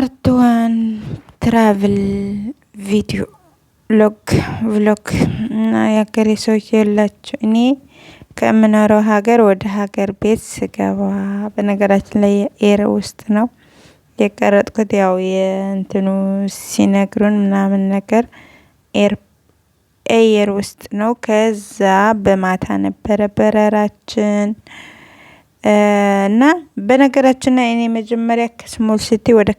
ፓርት ዋን ትራቭል ቪዲዮ ቭሎግ እና የሀገሬ ሰዎች የላቸው። እኔ ከምኖረው ሀገር ወደ ሀገር ቤት ስገባ በነገራችን ላይ ኤር ውስጥ ነው የቀረጥኩት። ያው የእንትኑ ሲነግሩን ምናምን ነገር ኤየር ውስጥ ነው። ከዛ በማታ ነበረ በረራችን እና በነገራችን ላይ እኔ መጀመሪያ ከስሞል ሲቲ ወደ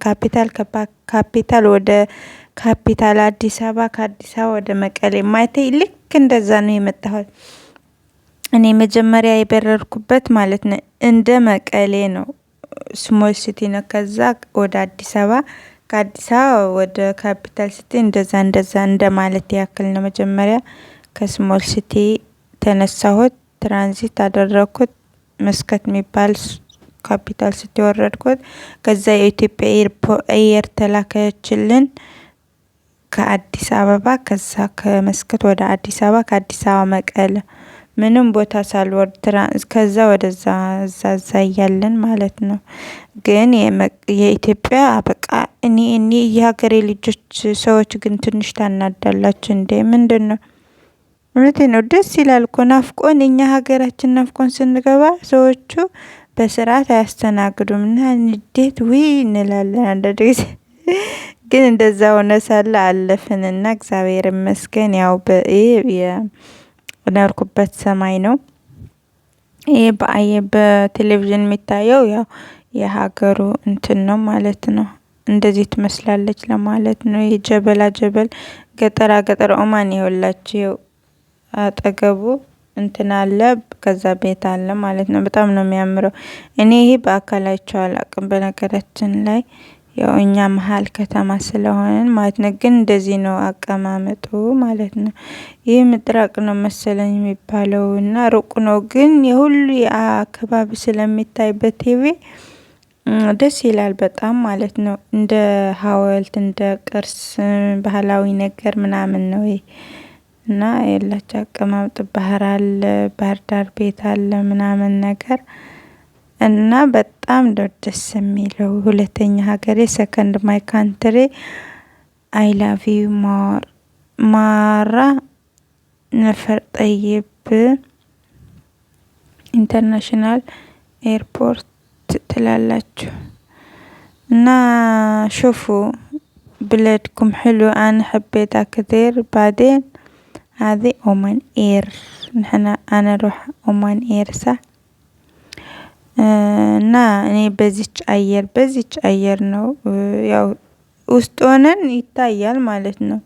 ካፒታል ወደ ካፒታል አዲስ አበባ ከአዲስ አበባ ወደ መቀሌ ማለቴ ልክ እንደዛ ነው የመጣሁት። እኔ መጀመሪያ የበረርኩበት ማለት ነው እንደ መቀሌ ነው፣ ስሞል ሲቲ ነው። ከዛ ወደ አዲስ አበባ ከአዲስ አበባ ወደ ካፒታል ሲቲ እንደዛ እንደ ማለት ያክል ነው። መጀመሪያ ከስሞል ሲቲ ተነሳሁት፣ ትራንዚት አደረኩት መስከት የሚባል ካፒታል ሲቲ ወረድኩት። ከዛ የኢትዮጵያ ኤየር ተላከችልን ከአዲስ አበባ። ከዛ ከመስከት ወደ አዲስ አበባ፣ ከአዲስ አበባ መቀለ ምንም ቦታ ሳልወርድ ከዛ ወደዛ እዛ እያለን ማለት ነው። ግን የኢትዮጵያ በቃ እኔ የሀገሬ ልጆች ሰዎች ግን ትንሽ ታናዳላችሁ እንዴ! ምንድነው? እውነቴ ነው። ደስ ይላል እኮ ናፍቆን፣ እኛ ሀገራችን ናፍቆን ስንገባ ሰዎቹ በስርዓት አያስተናግዱም እና እንዴት እንላለን አንዳንድ ጊዜ። ግን እንደዛ ሆነ ሳለ አለፍንና እግዚአብሔር ይመስገን። ያው የኖርኩበት ሰማይ ነው ይሄ በቴሌቪዥን የሚታየው ያው የሀገሩ እንትን ነው ማለት ነው። እንደዚህ ትመስላለች ለማለት ነው። የጀበላ ገጠር ኦማን ይኸውላችሁ አጠገቡ እንትን አለ፣ ከዛ ቤት አለ ማለት ነው። በጣም ነው የሚያምረው። እኔ ይሄ በአካል አይቼው አላውቅም በነገራችን ላይ፣ ያው እኛ መሀል ከተማ ስለሆነን ማለት ነው። ግን እንደዚህ ነው አቀማመጡ ማለት ነው። ይህ ምጥራቅ ነው መሰለኝ የሚባለው እና ሩቅ ነው፣ ግን የሁሉ አካባቢ ስለሚታይ በቲቪ ደስ ይላል በጣም ማለት ነው። እንደ ሀውልት እንደ ቅርስ ባህላዊ ነገር ምናምን ነው እና የላቸው አቀማመጥ ባህር አለ፣ ባህር ዳር ቤት አለ ምናምን ነገር እና በጣም ደስ የሚለው። ሁለተኛ ሀገሬ ሰከንድ ማይ ካንትሪ አይ ላቭ ዩ ማራ ነፈር ጠይብ ኢንተርናሽናል ኤርፖርት ትላላችሁ እና ሹፉ بلادكم حلو. أنا حبيتها كثير. بعدين هذه ኦማን ኤር أنا أروح ኦማን ኤር صح እና እኔ በዚች አየር ነው ያው ውስጥ ሆነን ይታያል ማለት ነው።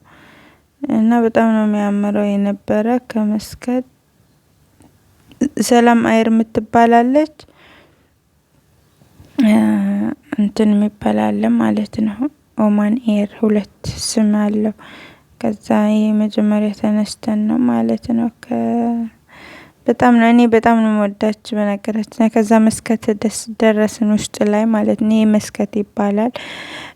እና በጣም ነው የሚያምረው የነበረ። ከመስከት ሰላም አየር የምትባላለች እንትን የሚባል አለ ማለት ነው። ኦማን ኤር ሁለት ስም አለው። ከዛ የመጀመሪያ ተነስተን ነው ማለት ነው። በጣም ነው እኔ በጣም ነው የምወዳችሁ በነገራችን። ከዛ መስከት ደረስን ውስጥ ላይ ማለት ነው። መስከት ይባላል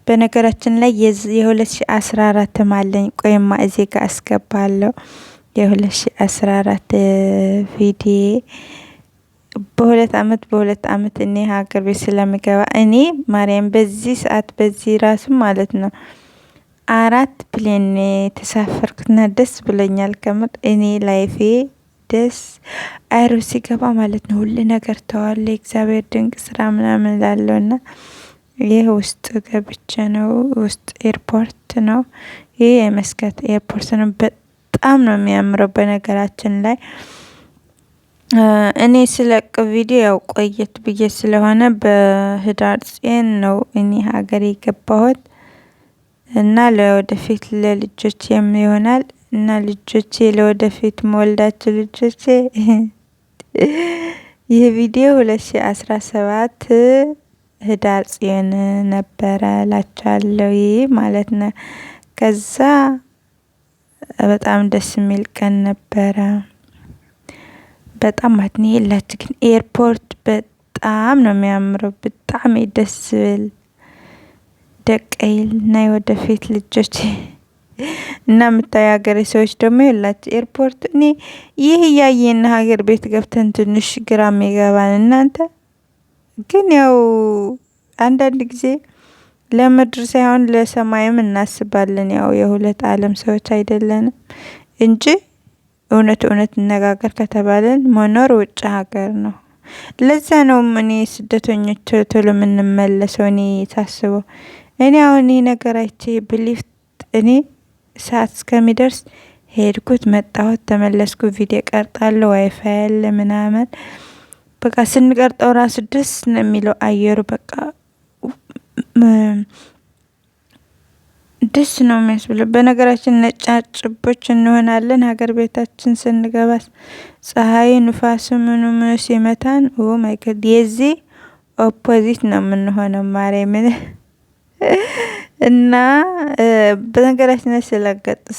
በነገራችን ላይ። የ2014 ማለኝ ቆይማ እዚህ ጋር አስገባለሁ። የ2014 ቪዲዮ በሁለት አመት እኔ ሀገር ቤት ስለምገባ እኔ ማርያም በዚህ ሰዓት በዚህ ራሱ ማለት ነው 4 ፕሌን ተሳፈርኩና ደስ ብሎኛል ከምር። እኔ ላይፌ ደስ አይሮ ሲገባ ማለት ነው ሁሉ ነገር ተዋለ። እግዚአብሔር ድንቅ ስራ ምናምን ላለውና ይሄ ውስጥ ገብቼ ነው። ውስጥ ኤርፖርት ነው ይሄ የመስከት ኤርፖርት ነው። በጣም ነው የሚያምረው በነገራችን ላይ። እኔ ስለቅ ቪዲዮ ያው ቆየት ብዬ ስለሆነ በህዳር ጽን ነው እኔ ሀገር የገባሁት እና ለወደፊት ለልጆቼ ይሆናል እና ልጆቼ ለወደፊት መወልዳቸው ልጆቼ ይህ ቪዲዮ 2017 ህዳር ጽዮን ነበረ ላቻለው ማለት ነው። ከዛ በጣም ደስ የሚል ቀን ነበረ። በጣም ማትኔ የላችሁ ግን ኤርፖርት በጣም ነው የሚያምረው። በጣም ደስ ይላል። ደቀይል ናይ ወደፊት ልጆቼ እና የምታዩ ሀገሬ ሰዎች ደግሞ የላችሁ ኤርፖርት። እኔ ይህ ያየና ሀገር ቤት ገብተን ትንሽ ግራም ይገባን። እናንተ ግን ያው አንዳንድ ጊዜ ለምድር ሳይሆን ለሰማይም እናስባለን። ያው የሁለት ዓለም ሰዎች አይደለንም እንጂ እውነት እንነጋገር ከተባለን መኖር ውጭ ሀገር ነው። ለዛ ነው እኔ ስደተኞች ቶሎ የምንመለሰው። እኔ ሳስበው እኔ አሁን ይሄ ነገር አይቼ ብሊፍት እኔ ሰዓት እስከሚደርስ ሄድኩት መጣሁት ተመለስኩ ቪዲዮ ቀርጣለሁ ዋይፋይ ያለ ምናምን በቃ ስንቀርጠው ራሱ ደስ ነው የሚለው አየሩ በቃ ደስ ነው የሚያስብለው። በነገራችን ነጫጭቦች እንሆናለን ሀገር ቤታችን ስንገባ ፀሐይ ንፋስ ምኑም ሲመታን ኦ ማይ ጋድ የዚህ ኦፖዚት ነው የምንሆነው ማርያምን። እና በነገራችን ላይ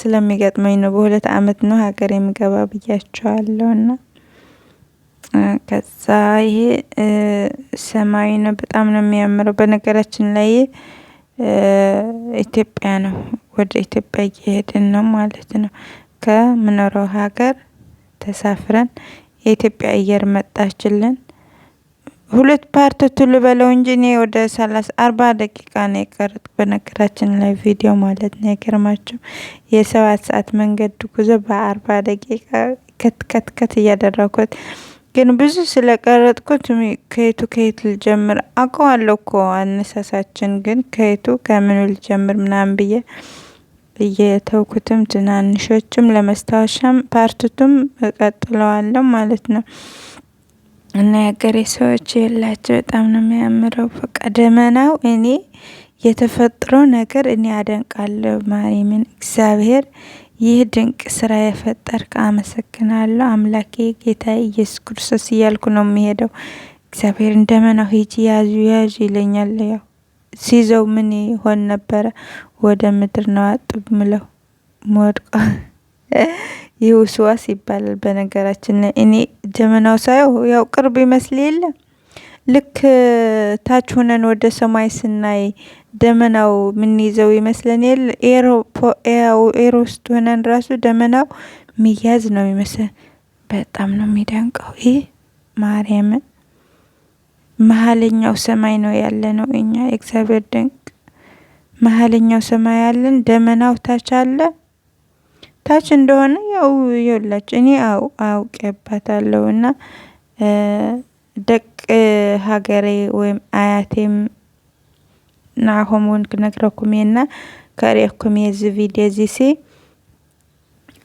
ስለሚገጥመኝ ነው በሁለት አመት ነው ሀገር የምገባ ብያቸዋለሁና ከዛ ይሄ ሰማይ ነው በጣም ነው የሚያምረው። በነገራችን ላይ ኢትዮጵያ ነው ወደ ኢትዮጵያ እየሄድን ነው ማለት ነው። ከምኖረው ሀገር ተሳፍረን የኢትዮጵያ አየር መጣችልን። ሁለት ፓርት ልበለው እንጂ እኔ ወደ 40 ደቂቃ ነው የቀረጥኩት በነገራችን ላይ ቪዲዮ ማለት ነው። የገርማችሁ የ7 ሰዓት መንገድ ጉዞ በ40 ደቂቃ ከት እያደረኩት ግን ብዙ ስለቀረጥኩት ከየቱ ልጀምር አውቀዋለሁ እኮ አነሳሳችን ግን ከምኑ ልጀምር ምናምን ብዬ እየተውኩትም ትናንሾችም ለመስታወሻም ፓርቱም እቀጥለዋለሁ ማለት ነው። እና የሀገሬ ሰዎች የላቸው በጣም ነው የሚያምረው። በቃ ደመናው እኔ የተፈጥሮ ነገር እኔ አደንቃለሁ። ማርያምን እግዚአብሔር ይህ ድንቅ ስራ የፈጠርክ አመሰግናለሁ አምላኬ ጌታዬ ኢየሱስ ክርስቶስ እያልኩ ነው የሚሄደው። እግዚአብሔር ደመናው ሂጂ ያዙ ይለኛል። ያው ሲይዘው ምን ይሆን ነበረ ወደ ምድር ነው አጥብምለው ሞድቆ ይህ ውስዋስ ይባላል። በነገራችን ላይ እኔ ደመናው ሳየው ያው ቅርብ ይመስል የለ ልክ ታች ሆነን ወደ ሰማይ ስናይ ደመናው ምን ይዘው ይመስለን የለ ኤሮ ውስጥ ሆነን ራሱ ደመናው ሚያዝ ነው ይመስል በጣም ነው የሚደንቀው። ይሄ ማርያምን መሀለኛው ሰማይ ነው ያለ ነው እኛ እግዚአብሔር ድንቅ መሀለኛው ሰማይ ያለን ደመናው ታች አለ። ታች እንደሆነ ያው ይኸውላችሁ እኔ አውቄበታለሁና ደቅ ሀገሬ ወይም አያቴም ናሆሙን ክነግረኩሜና ከሪኩሜ እዚ ቪዲዮ እዚ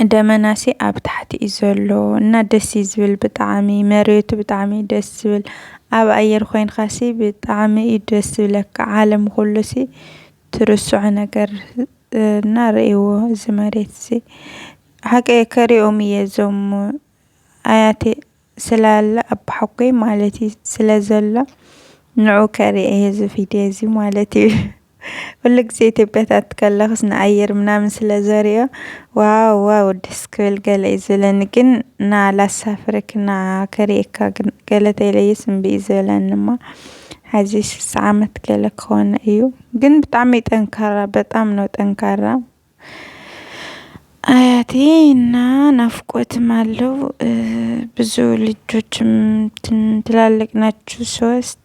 ደመናሲ ኣብ ታሕቲ እዩ ዘሎ እና ደስ ይዝብል ብጣዕሚ መሬቱ ብጣዕሚ ደስ ዝብል ኣብ ኣየር ኮይንካሲ ብጣዕሚ እዩ ደስ ዝብለካ ዓለም ኩሉሲ ትርስዖ ነገር እና ርእይዎ እዚ መሬት እዚ ሓቀ ከሪኦም እየ እዞም አያቴ ስላለ ኣባሓጎይ ማለት እዩ ስለዘሎ ንዑ ከሪአ እዚ ቪድዮ እዚ ማለት እዩ። ሁሉ ጊዜ ኢትዮጵያታት ከለኽስ ንኣየር ምናምን ስለዘሪኦ ዋው ደስ ክብል ገለ እዩ ዝብለኒ ግን ና ላሳፍርክ ና ከሪአካ ገለ ተይለይስ እምቢ እዩ ዝብለኒማ ሕዚ 60 ዓመት ገለ ክኾነ እዩ ግን ብጣዕሚ ጠንካራ በጣም ነው ጠንካራ አያቴ እና ናፍቆትም አለው። ብዙ ልጆችም ትላልቅ ናቸው 3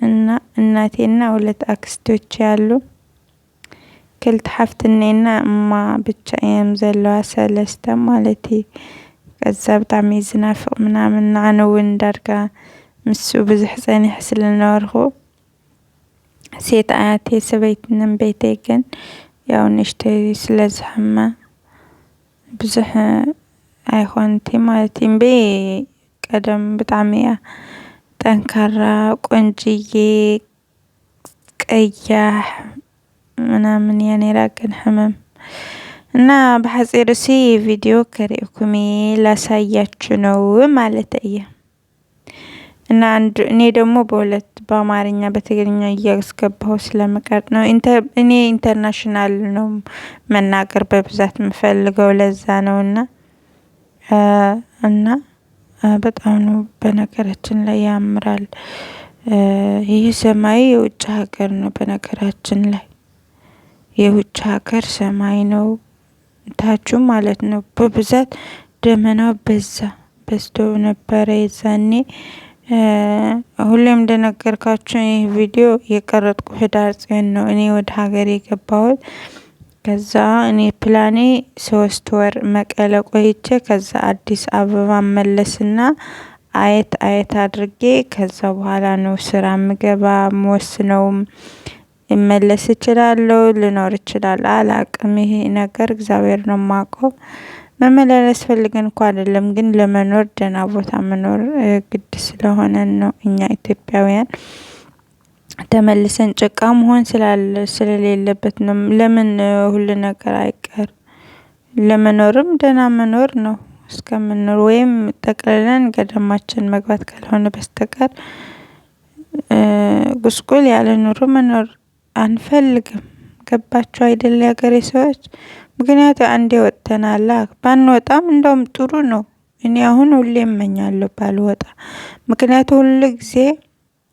እና እናቴና 2 አክስቶች ያሉ ክልተ ሓፍትኔና እማ ብቻ እዮም ዘለዋ 3 ማለት እዩ። ከዛ ብጣዕሚ ዝናፍቅ ምናምን ንዓነ እውን ዳርጋ ምስ ብዙሕ ፀኒሕ ስለነበርኩ ሴት አያቴ ሰበይትን ቤተይ ግን ያው ንእሽተይ ስለዝሕማ ብዙሕ ኣይኮንቲ ማለት እምቤ ቀደም ብጣዕሚ እያ ጠንካራ ቆንጅዬ ቀያሕ ምናምን እያ ነይራ ግን ሕመም እና በሐፂር እሲ ቪዲዮ ከሪእኩሜ ላሳያችሁ ነው ማለት እየ። እና እኔ ደግሞ በሁለት በአማርኛ በትግርኛ እያስገባሁ ስለምቀርጥ ነው። እኔ ኢንተርናሽናል ነው መናገር በብዛት የምፈልገው ለዛ ነውና እና በጣም ነው በነገራችን ላይ ያምራል። ይህ ሰማይ የውጭ ሀገር ነው በነገራችን ላይ የውጭ ሀገር ሰማይ ነው ታቹ ማለት ነው። በብዛት ደመናው በዝቶ ነበረ የዛኔ ሁሌም እንደነገርኳችሁ ይህ ቪዲዮ የቀረጥኩ ህዳር ጽዮን ነው እኔ ወደ ሀገር የገባሁት። ከዛ እኔ ፕላኔ 3 ወር መቀለ ቆይቼ ከዛ አዲስ አበባ መለስና አየት አድርጌ ከዛ በኋላ ነው ስራ ምገባ ምወስነውም። እመለስ እችላለሁ ልኖር እችላለሁ አላቅም። ይሄ ነገር እግዚአብሔር ነው ማውቀው። መመላለስ ፈልገን እንኳን አይደለም ግን ለመኖር ደህና ቦታ መኖር ግድ ስለሆነ ነው። እኛ ኢትዮጵያውያን ተመልሰን ጭቃ መሆን ስለሌለበት ነው። ለምን ሁሉ ነገር አይቀር ለመኖርም ደህና መኖር ነው እስከምንኖር ወይም ጠቅልለን ገደማችን መግባት ካልሆነ በስተቀር ጉስቁል ያለ ኑሮ መኖር አንፈልግም። ገባችሁ አይደል የሀገሬ ሰዎች? ምክንያቱም አንዴ ወጥተናል ባንወጣም እንደውም ጥሩ ነው። እኔ አሁን ሁሌ እመኛለሁ ባልወጣ። ምክንያቱም ሁሉ ጊዜ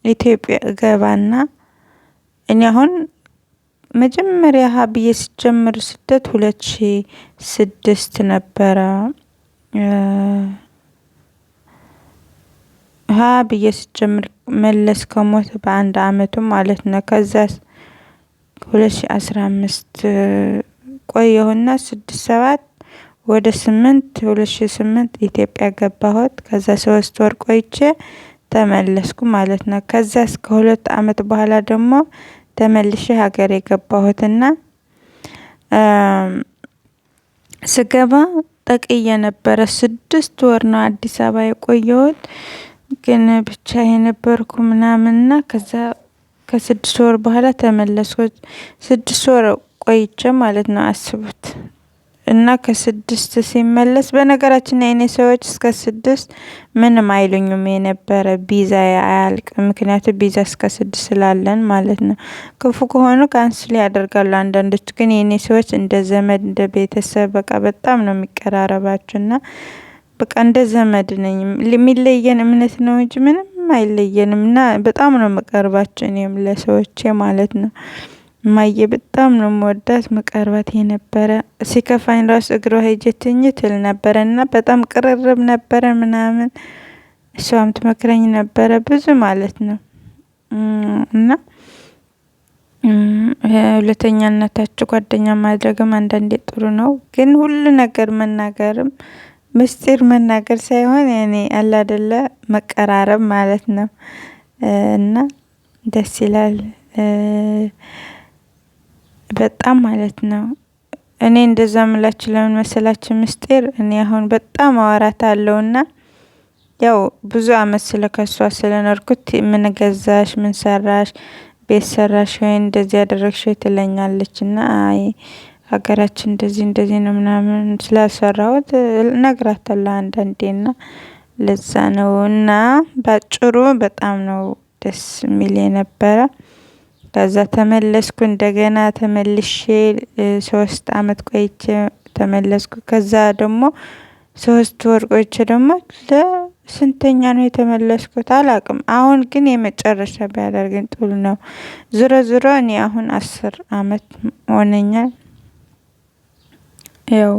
ኢትዮጵያ እገባና እኔ አሁን መጀመሪያ ብዬ ስጀምር ስደት 2006 ነበረ። ብዬ ስጀምር መለስ ከሞተ በአንድ አመቱ ማለት ነው። ከዛስ 2015 ቆየሁና 6-7 ወደ 2008 ኢትዮጵያ ገባሁት። ከዛ 3 ወር ቆይቼ ተመለስኩ ማለት ነው። ከዛ እስከ 2 አመት በኋላ ደግሞ ተመልሼ ሀገር የገባሁትና ስገባ ጠቅዬ ነበረ 6 ወር ነው አዲስ አበባ የቆየሁት። ግን ብቻዬን ነበርኩ ምናምንና ከዛ ከ6 ወር በኋላ ተመለስኩ። 6 ወር ቆይቼ ማለት ነው አስቡት። እና ከ6 ሲመለስ በነገራችን ላይ እኔ ሰዎች እስከ 6 ምንም አይሉኝም የነበረ ቪዛ አያልቅም። ምክንያቱም ቪዛ እስከ 6 ስላለን ማለት ነው። ክፉ ከሆኑ ካንስል ያደርጋሉ አንዳንዶች። ግን የኔ ሰዎች እንደ ዘመድ እንደ ቤተሰብ በቃ በጣም ነው የሚቀራረባችሁና በቃ እንደ ዘመድ ነኝ። የሚለየን እምነት ነው እንጂ ምንም አይለየንምና በጣም ነው መቀርባቸው እኔም ለሰዎቼ ማለት ነው። ማየ በጣም ነው የምወዳት መቀርባት የነበረ ሲከፋኝ ራስ እግሯ ሄጄ ትኝት እል ነበርና በጣም ቅርርብ ነበረ ምናምን እሷም ትመክረኝ ነበረ ብዙ ማለት ነው። እና ሁለተኛ እናታችሁ ጓደኛ ማድረግም አንዳንዴ ጥሩ ነው። ግን ሁሉ ነገር መናገርም ምስጢር መናገር ሳይሆን እኔ አለ አይደለ መቀራረብ ማለት ነው። እና ደስ ይላል በጣም ማለት ነው። እኔ እንደዛ ምላችሁ ለምን መሰላችሁ? ምስጢር እኔ አሁን በጣም አወራታለሁና ያው ብዙ አመት ስለከሷ ስለኖርኩት ምን ገዛሽ ምን ሰራሽ ቤት ሰራሽ ወይ እንደዚህ ያደረግሽ ትለኛለችና አይ ሀገራችን እንደዚህ ነው ምናምን ስላሰራሁት እነግራታለሁ አንዳንዴና ለዛ ነውና ባጭሩ በጣም ነው ደስ የሚል የነበረ። ከዛ ተመለስኩ እንደገና ተመልሼ 3 አመት ቆይቼ ተመለስኩ። ከዛ ደግሞ 3 ወር ቆይቼ ደግሞ ለስንተኛ ነው የተመለስኩት አላቅም። አሁን ግን የመጨረሻ ቢያደርገኝ ጥሩ ነው። ዙሮ እኔ አሁን 10 አመት ሆነኛል። ያው